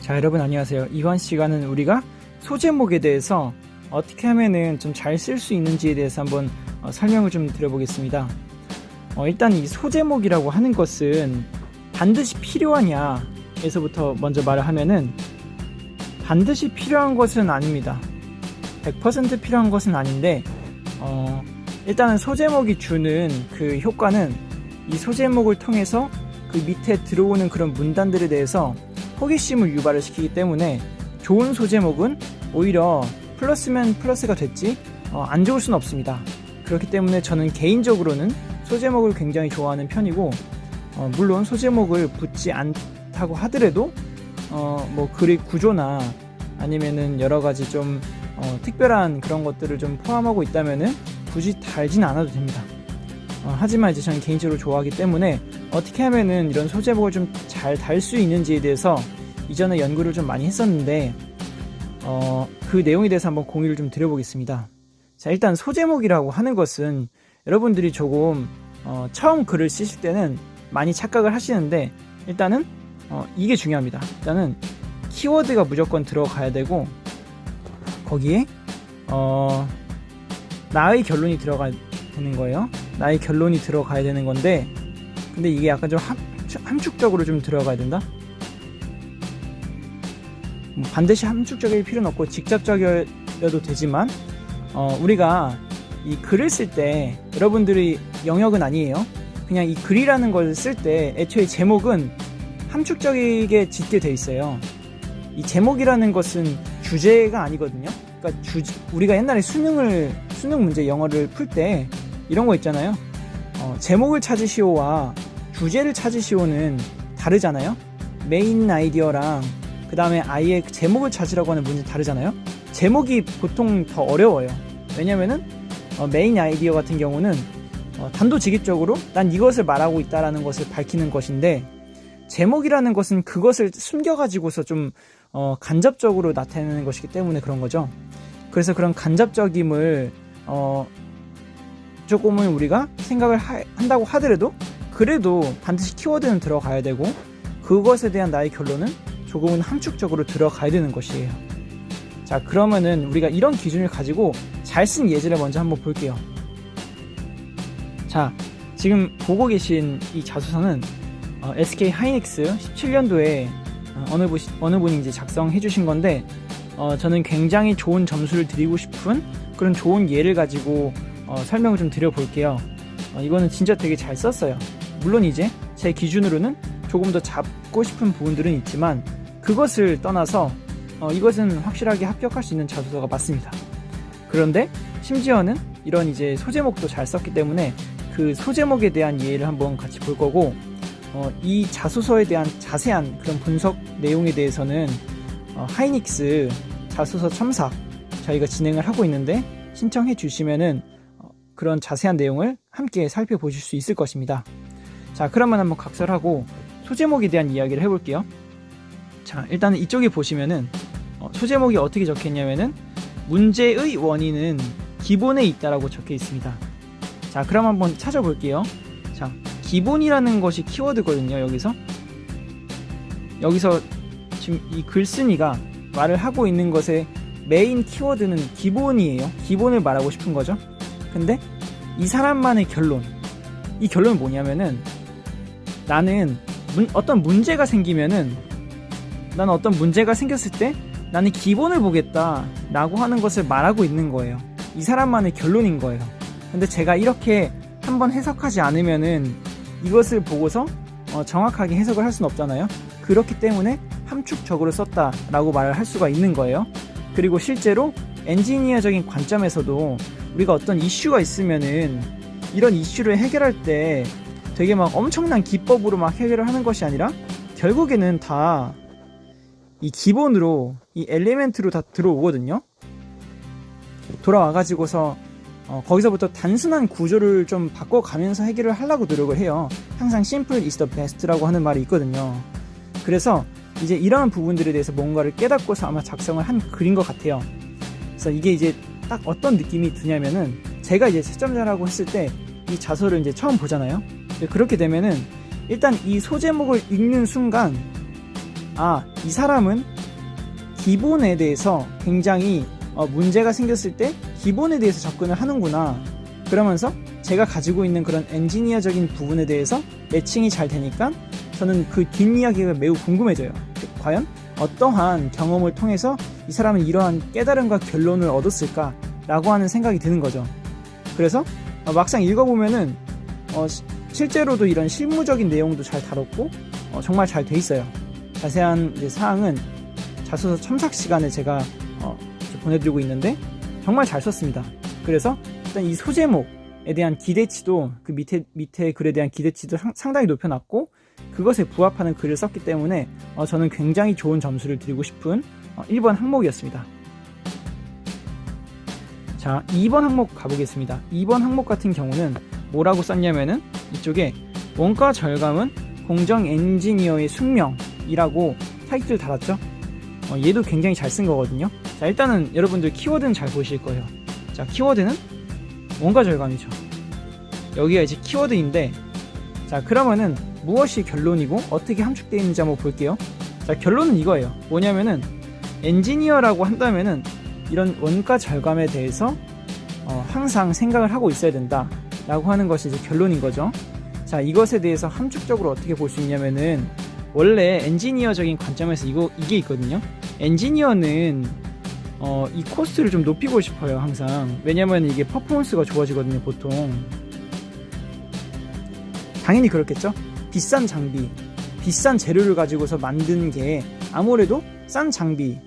자, 여러분 안녕하세요. 이번 시간은 우리가 소제목에 대해서 어떻게 하면은 좀 잘 쓸 수 있는지에 대해서 한번 설명을 좀 드려보겠습니다. 일단 이 소제목이라고 하는 것은 반드시 필요하냐 에서부터 먼저 말을 하면은 반드시 필요한 것은 아닙니다. 100% 필요한 것은 아닌데 일단은 소제목이 주는 그 효과는 이 소제목을 통해서 그 밑에 들어오는 그런 문단들에 대해서 호기심을 유발을 시키기 때문에 좋은 소제목은 오히려 플러스면 플러스가 됐지 안 좋을 수는 없습니다. 그렇기 때문에 저는 개인적으로는 소제목을 굉장히 좋아하는 편이고 물론 소제목을 붙지 않다고 하더라도 뭐 글의 구조나 아니면은 여러가지 좀 특별한 그런 것들을 좀 포함하고 있다면은 굳이 달진 않아도 됩니다. 하지만 이제 저는 개인적으로 좋아하기 때문에 어떻게 하면은 이런 소제목을 좀 잘 달 수 있는지에 대해서 이전에 연구를 좀 많이 했었는데 그 내용에 대해서 한번 공유를 좀 드려보겠습니다. 자, 일단 소제목이라고 하는 것은 여러분들이 조금 처음 글을 쓰실 때는 많이 착각을 하시는데 일단은 이게 중요합니다. 일단은 키워드가 무조건 들어가야 되고 거기에 나의 결론이 들어가야 되는 거예요. 나의 결론이 들어가야 되는 건데 근데 이게 약간 좀 함축적으로 좀 들어가야 된다. 반드시 함축적일 필요는 없고 직접적이어도 되지만 우리가 이 글을 쓸 때 여러분들의 영역은 아니에요. 그냥 이 글이라는 걸 쓸 때 애초에 제목은 함축적이게 짓게 돼 있어요. 이 제목이라는 것은 주제가 아니거든요. 그러니까 우리가 옛날에 수능 문제 영어를 풀 때 이런 거 있잖아요. 제목을 찾으시오와 주제를 찾으시오는 다르잖아요. 메인 아이디어랑 그 다음에 아예 제목을 찾으라고 하는 문제는 다르잖아요. 제목이 보통 더 어려워요. 왜냐면은 메인 아이디어 같은 경우는 단도직입적으로 난 이것을 말하고 있다라는 것을 밝히는 것인데 제목이라는 것은 그것을 숨겨가지고서 좀 간접적으로 나타내는 것이기 때문에 그런 거죠. 그래서 그런 간접적임을 조금은 우리가 생각을 한다고 하더라도 그래도 반드시 키워드는 들어가야 되고 그것에 대한 나의 결론은 조금은 함축적으로 들어가야 되는 것이에요. 자, 그러면은 우리가 이런 기준을 가지고 잘 쓴 예제를 먼저 한번 볼게요. 자, 지금 보고 계신 이 자소서는 SK 하이닉스 17년도에 어느 분이 이제 작성해 주신 건데 저는 굉장히 좋은 점수를 드리고 싶은 그런 좋은 예를 가지고 설명을 좀 드려볼게요. 이거는 진짜 되게 잘 썼어요. 물론 이제 제 기준으로는 조금 더 잡고 싶은 부분들은 있지만 그것을 떠나서 이것은 확실하게 합격할 수 있는 자소서가 맞습니다. 그런데 심지어는 이런 이제 소제목도 잘 썼기 때문에 그 소제목에 대한 이해를 한번 같이 볼 거고 이 자소서에 대한 자세한 그런 분석 내용에 대해서는 하이닉스 자소서 첨삭 저희가 진행을 하고 있는데 신청해 주시면은 그런 자세한 내용을 함께 살펴보실 수 있을 것입니다. 자, 그러면 한번 각설하고 소제목에 대한 이야기를 해볼게요. 자, 일단은 이쪽에 보시면은 소제목이 어떻게 적혀 있냐면은 문제의 원인은 기본에 있다라고 적혀 있습니다. 자, 그럼 한번 찾아볼게요. 자, 기본이라는 것이 키워드거든요. 여기서 지금 이 글쓴이가 말을 하고 있는 것의 메인 키워드는 기본이에요. 기본을 말하고 싶은 거죠. 근데 이 사람만의 결론, 이 결론은 뭐냐면은 나는 어떤 문제가 생기면은 나는 어떤 문제가 생겼을 때 나는 기본을 보겠다 라고 하는 것을 말하고 있는 거예요. 이 사람만의 결론인 거예요. 근데 제가 이렇게 한번 해석하지 않으면은 이것을 보고서 정확하게 해석을 할 수는 없잖아요. 그렇기 때문에 함축적으로 썼다 라고 말을 할 수가 있는 거예요. 그리고 실제로 엔지니어적인 관점에서도 우리가 어떤 이슈가 있으면은 이런 이슈를 해결할 때 되게 막 엄청난 기법으로 막 해결을 하는 것이 아니라 결국에는 다 이 기본으로 이 엘리멘트로 다 들어오거든요. 돌아와가지고서 거기서부터 단순한 구조를 좀 바꿔가면서 해결을 하려고 노력을 해요. 항상 simple is the best라고 하는 말이 있거든요. 그래서 이제 이러한 부분들에 대해서 뭔가를 깨닫고서 아마 작성을 한 글인 것 같아요. 그래서 이게 이제 딱 어떤 느낌이 드냐면은 제가 이제 채점자라고 했을 때 이 자소를 이제 처음 보잖아요. 그렇게 되면은 일단 이 소제목을 읽는 순간 이 사람은 기본에 대해서 굉장히 문제가 생겼을 때 기본에 대해서 접근을 하는구나. 그러면서 제가 가지고 있는 그런 엔지니어적인 부분에 대해서 매칭이 잘 되니까 저는 그 뒷이야기가 매우 궁금해져요. 과연 어떠한 경험을 통해서 이 사람은 이러한 깨달음과 결론을 얻었을까 라고 하는 생각이 드는 거죠. 그래서 막상 읽어보면은 실제로도 이런 실무적인 내용도 잘 다뤘고 정말 잘 돼 있어요. 자세한 이제 사항은 자소서 첨삭 시간에 제가 보내드리고 있는데 정말 잘 썼습니다. 그래서 일단 이 소제목에 대한 기대치도 그 밑에 글에 대한 기대치도 상당히 높여놨고 그것에 부합하는 글을 썼기 때문에 저는 굉장히 좋은 점수를 드리고 싶은 1번 항목이었습니다. 자, 2번 항목 가보겠습니다. 2번 항목 같은 경우는 뭐라고 썼냐면은 이쪽에 원가 절감은 공정 엔지니어의 숙명이라고 타이틀을 달았죠. 얘도 굉장히 잘 쓴 거거든요. 자, 일단은 여러분들 키워드는 잘 보실 거예요. 자, 키워드는 원가 절감이죠. 여기가 이제 키워드인데, 자, 그러면은 무엇이 결론이고 어떻게 함축되어 있는지 한번 볼게요. 자, 결론은 이거예요. 뭐냐면은 엔지니어라고 한다면은 이런 원가 절감에 대해서 항상 생각을 하고 있어야 된다 라고 하는 것이 이제 결론인 거죠. 자, 이것에 대해서 함축적으로 어떻게 볼 수 있냐면은 원래 엔지니어적인 관점에서 이게 있거든요. 엔지니어는 이 코스트를 좀 높이고 싶어요, 항상. 왜냐면 이게 퍼포먼스가 좋아지거든요, 보통. 당연히 그렇겠죠. 비싼 장비, 비싼 재료를 가지고서 만든 게 아무래도 싼 장비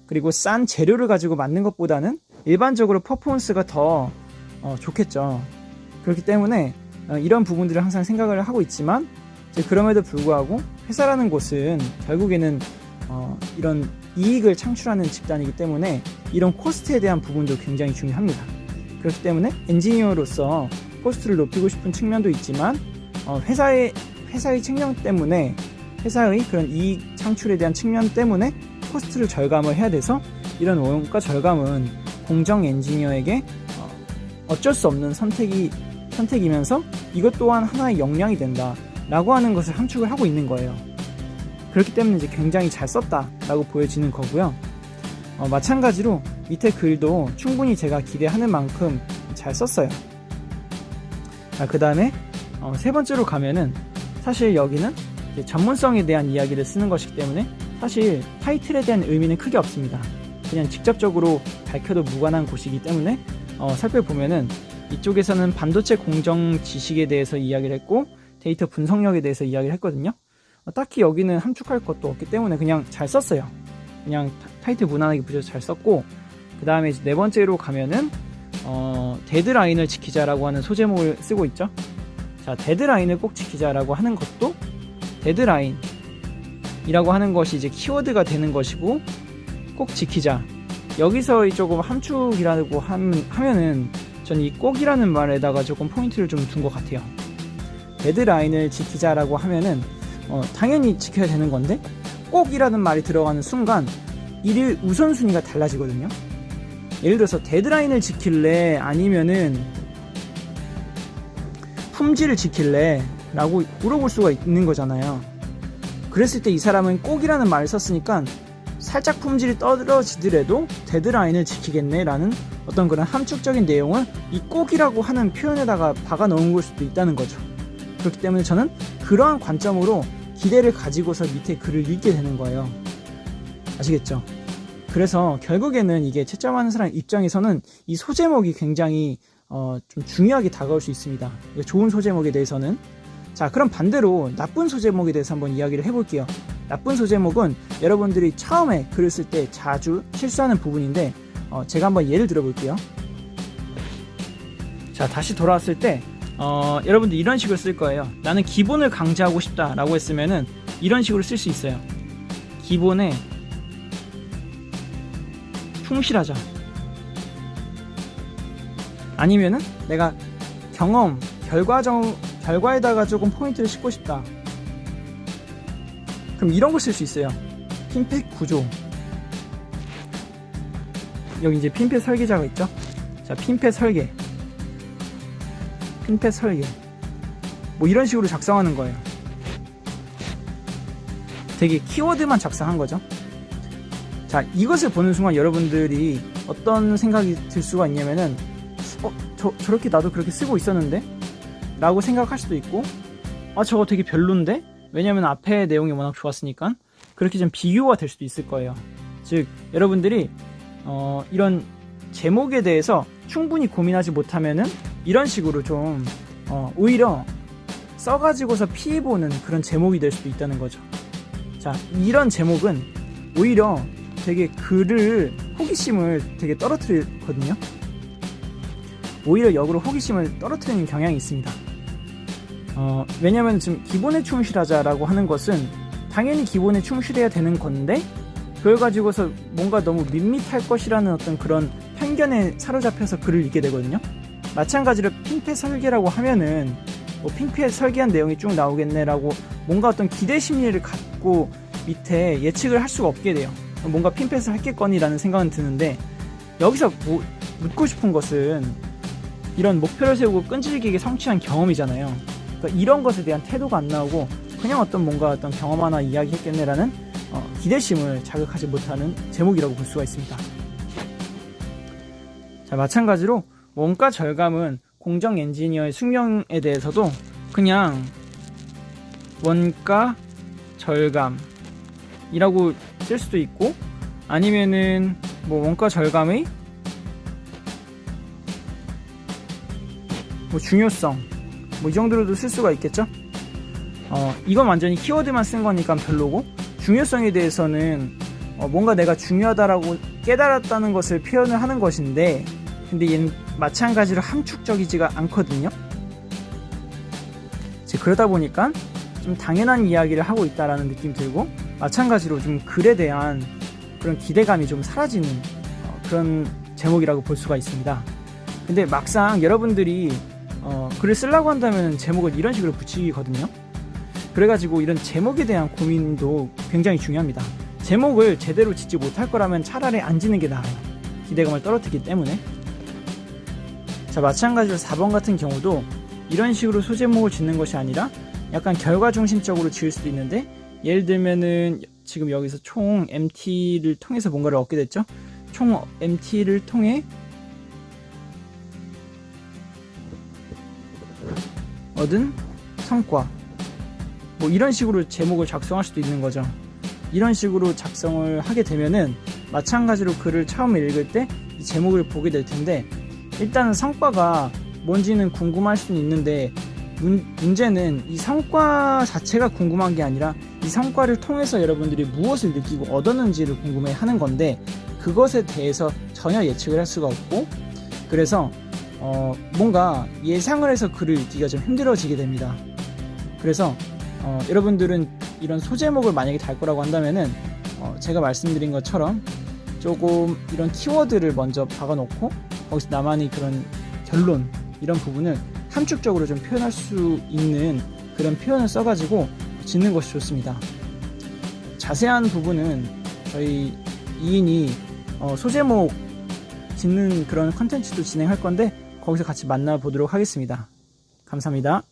그리고 싼 재료를 가지고 만든 것보다는 일반적으로 퍼포먼스가 더 좋겠죠. 그렇기 때문에 이런 부분들을 항상 생각을 하고 있지만 그럼에도 불구하고 회사라는 곳은 결국에는 이런 이익을 창출하는 집단이기 때문에 이런 코스트에 대한 부분도 굉장히 중요합니다. 그렇기 때문에 엔지니어로서 코스트를 높이고 싶은 측면도 있지만 회사의 측면 때문에 회사의 그런 이익 창출에 대한 측면 때문에 코스트를 절감을 해야 돼서 이런 원가 절감은 공정 엔지니어에게 어쩔 수 없는 선택이면서 이것 또한 하나의 역량이 된다 라고 하는 것을 함축을 하고 있는 거예요. 그렇기 때문에 이제 굉장히 잘 썼다 라고 보여지는 거고요. 마찬가지로 밑에 글도 충분히 제가 기대하는 만큼 잘 썼어요. 그 다음에 세 번째로 가면은 사실 여기는 전문성에 대한 이야기를 쓰는 것이기 때문에 사실 타이틀에 대한 의미는 크게 없습니다. 그냥 직접적으로 밝혀도 무관한 곳이기 때문에 살펴보면은 이쪽에서는 반도체 공정 지식에 대해서 이야기를 했고 데이터 분석력에 대해서 이야기를 했거든요. 딱히 여기는 함축할 것도 없기 때문에 그냥 잘 썼어요. 그냥 타이틀 무난하게 붙여서 잘 썼고 그 다음에 네 번째로 가면은 데드라인을 지키자라고 하는 소제목을 쓰고 있죠. 자, 데드라인을 꼭 지키자라고 하는 것도 데드라인이라고 하는 것이 이제 키워드가 되는 것이고 꼭 지키자. 여기서 조금 함축이라고 하면은 전 이 꼭이라는 말에다가 조금 포인트를 좀 둔 것 같아요. 데드라인을 지키자라고 하면은 당연히 지켜야 되는 건데 꼭이라는 말이 들어가는 순간 일 우선순위가 달라지거든요. 예를 들어서 데드라인을 지킬래 아니면은 품질을 지킬래 라고 물어볼 수가 있는 거잖아요. 그랬을 때 이 사람은 꼭이라는 말을 썼으니까 살짝 품질이 떨어지더라도 데드라인을 지키겠네 라는 어떤 그런 함축적인 내용을 이 꼭이라고 하는 표현에다가 박아 넣은 걸 수도 있다는 거죠. 그렇기 때문에 저는 그러한 관점으로 기대를 가지고서 밑에 글을 읽게 되는 거예요. 아시겠죠? 그래서 결국에는 이게 채점하는 사람 입장에서는 이 소제목이 굉장히 좀 중요하게 다가올 수 있습니다. 좋은 소제목에 대해서는. 자, 그럼 반대로 나쁜 소제목에 대해서 한번 이야기를 해볼게요. 나쁜 소제목은 여러분들이 처음에 글을 쓸 때 자주 실수하는 부분인데 제가 한번 예를 들어볼게요. 자, 다시 돌아왔을 때 여러분들 이런 식으로 쓸 거예요. 나는 기본을 강조하고 싶다 라고 했으면은 이런 식으로 쓸 수 있어요. 기본에 충실하자. 아니면은 내가 결과에다가 조금 포인트를 싣고 싶다. 그럼 이런 걸 쓸 수 있어요. 핀펫 구조. 여기 이제 핀펫 설계자가 있죠. 자, 핀펫 설계. 뭐 이런 식으로 작성하는 거예요. 되게 키워드만 작성한 거죠. 자, 이것을 보는 순간 여러분들이 어떤 생각이 들 수가 있냐면은 저렇게 나도 그렇게 쓰고 있었는데? 라고 생각할 수도 있고, 저거 되게 별론데? 왜냐면 앞에 내용이 워낙 좋았으니까. 그렇게 좀 비교가 될 수도 있을 거예요. 즉, 여러분들이 이런 제목에 대해서 충분히 고민하지 못하면은 이런 식으로 좀 오히려 써가지고서 피해보는 그런 제목이 될 수도 있다는 거죠. 자, 이런 제목은 오히려 되게 글을 호기심을 되게 떨어뜨리거든요. 오히려 역으로 호기심을 떨어뜨리는 경향이 있습니다. 왜냐면 지금 기본에 충실하자라고 하는 것은 당연히 기본에 충실해야 되는 건데, 그걸 가지고서 뭔가 너무 밋밋할 것이라는 어떤 그런 편견에 사로잡혀서 글을 읽게 되거든요. 마찬가지로 핑패 설계라고 하면은 핑패 설계한 내용이 쭉 나오겠네라고 뭔가 어떤 기대 심리를 갖고 밑에 예측을 할 수가 없게 돼요. 뭔가 핑패를 했겠거니라는 생각은 드는데, 여기서 묻고 싶은 것은 이런 목표를 세우고 끈질기게 성취한 경험이잖아요. 그러니까 이런 것에 대한 태도가 안 나오고 그냥 뭔가 어떤 경험 하나 이야기했겠네라는 기대심을 자극하지 못하는 제목이라고 볼 수가 있습니다. 자, 마찬가지로 원가 절감은 공정 엔지니어의 숙명에 대해서도 그냥 원가 절감이라고 쓸 수도 있고, 아니면은 원가 절감의 중요성 이 정도로도 쓸 수가 있겠죠. 이건 완전히 키워드만 쓴 거니까 별로고, 중요성에 대해서는 뭔가 내가 중요하다라고 깨달았다는 것을 표현을 하는 것인데, 근데 얘는 마찬가지로 함축적이지가 않거든요. 그러다 보니까 좀 당연한 이야기를 하고 있다라는 느낌이 들고, 마찬가지로 좀 글에 대한 그런 기대감이 좀 사라지는 그런 제목이라고 볼 수가 있습니다. 근데 막상 여러분들이 글을 쓰려고 한다면 제목을 이런 식으로 붙이거든요. 그래가지고 이런 제목에 대한 고민도 굉장히 중요합니다. 제목을 제대로 짓지 못할 거라면 차라리 안 짓는 게 나아요. 기대감을 떨어뜨리기 때문에. 자, 마찬가지로 4번 같은 경우도 이런 식으로 소제목을 짓는 것이 아니라 약간 결과 중심적으로 지을 수도 있는데, 예를 들면은 지금 여기서 총 MT를 통해서 뭔가를 얻게 됐죠. 총 MT를 통해 얻은 성과, 이런 식으로 제목을 작성할 수도 있는 거죠. 이런 식으로 작성을 하게 되면은 마찬가지로 글을 처음 읽을 때 이 제목을 보게 될 텐데, 일단은 성과가 뭔지는 궁금할 수는 있는데, 문제는 이 성과 자체가 궁금한 게 아니라 이 성과를 통해서 여러분들이 무엇을 느끼고 얻었는지를 궁금해 하는 건데, 그것에 대해서 전혀 예측을 할 수가 없고, 그래서 뭔가 예상을 해서 글을 읽기가 좀 힘들어지게 됩니다. 그래서 여러분들은 이런 소제목을 만약에 달 거라고 한다면은 제가 말씀드린 것처럼 조금 이런 키워드를 먼저 박아놓고 거기서 나만의 그런 결론, 이런 부분을 함축적으로 좀 표현할 수 있는 그런 표현을 써가지고 짓는 것이 좋습니다. 자세한 부분은 저희 2인이 소제목 짓는 그런 컨텐츠도 진행할 건데, 거기서 같이 만나보도록 하겠습니다. 감사합니다.